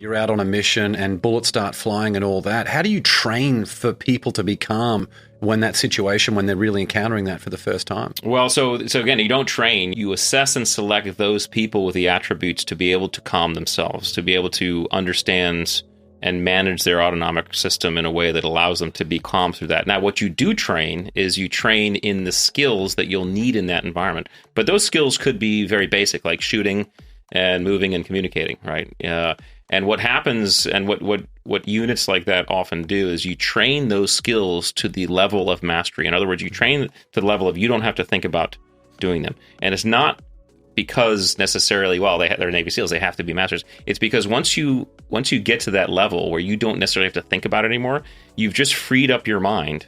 You're out on a mission and bullets start flying and all that. How do you train for people to be calm when they're really encountering that for the first time? Well, so again, you don't train. You assess and select those people with the attributes to be able to calm themselves, to be able to understand and manage their autonomic system in a way that allows them to be calm through that. Now, what you do train is you train in the skills that you'll need in that environment. But those skills could be very basic, like shooting and moving and communicating, right? And what happens, and what units like that often do, is you train those skills to the level of mastery. In other words, you train to the level of you don't have to think about doing them. And it's not because necessarily, they're Navy SEALs, they have to be masters. It's because once you get to that level where you don't necessarily have to think about it anymore, you've just freed up your mind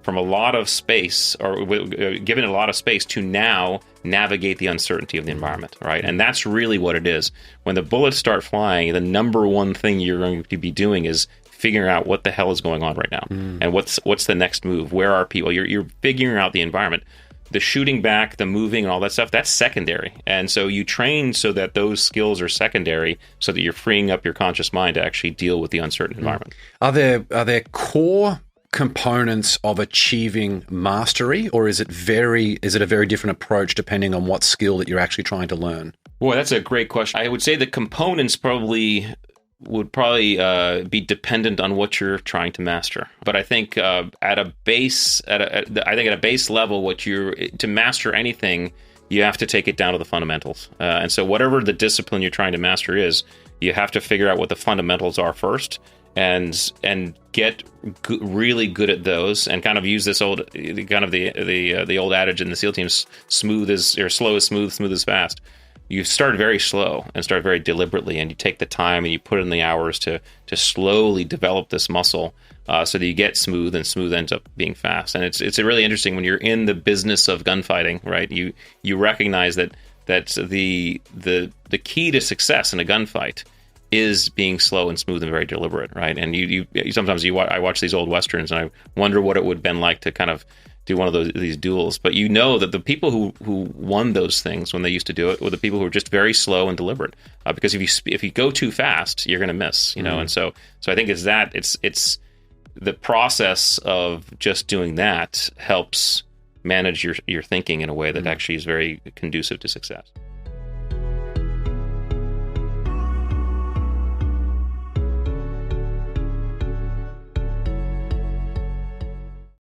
from a lot of space, or given it a lot of space to now navigate the uncertainty of the environment, right? And that's really what it is. When the bullets start flying, the number one thing you're going to be doing is figuring out what the hell is going on right now, and what's the next move. Where are people? You're figuring out the environment. The shooting back, the moving, and all that stuff, that's secondary. And so you train so that those skills are secondary, so that you're freeing up your conscious mind to actually deal with the uncertain environment. Are there core components of achieving mastery, or is it a very different approach depending on what skill that you're actually trying to learn? Boy, that's a great question. I would say the components would probably be dependent on what you're trying to master. But I think at a base level, to master anything, you have to take it down to the fundamentals. And so whatever the discipline you're trying to master is, you have to figure out what the fundamentals are first, and get really good at those, and kind of use this old the old adage in the SEAL teams: slow is smooth, smooth is fast. You start very slow and start very deliberately, and you take the time and you put in the hours to slowly develop this muscle, so that you get smooth, and smooth ends up being fast. And it's really interesting when you're in the business of gunfighting, right? You recognize that the key to success in a gunfight is being slow and smooth and very deliberate, right? And you sometimes I watch these old westerns and I wonder what it would have been like to kind of do one of these duels. But you know that the people who won those things when they used to do it were the people who were just very slow and deliberate. Because if you go too fast, you're going to miss, you know. And so I think it's the process of just doing that helps manage your thinking in a way that actually is very conducive to success.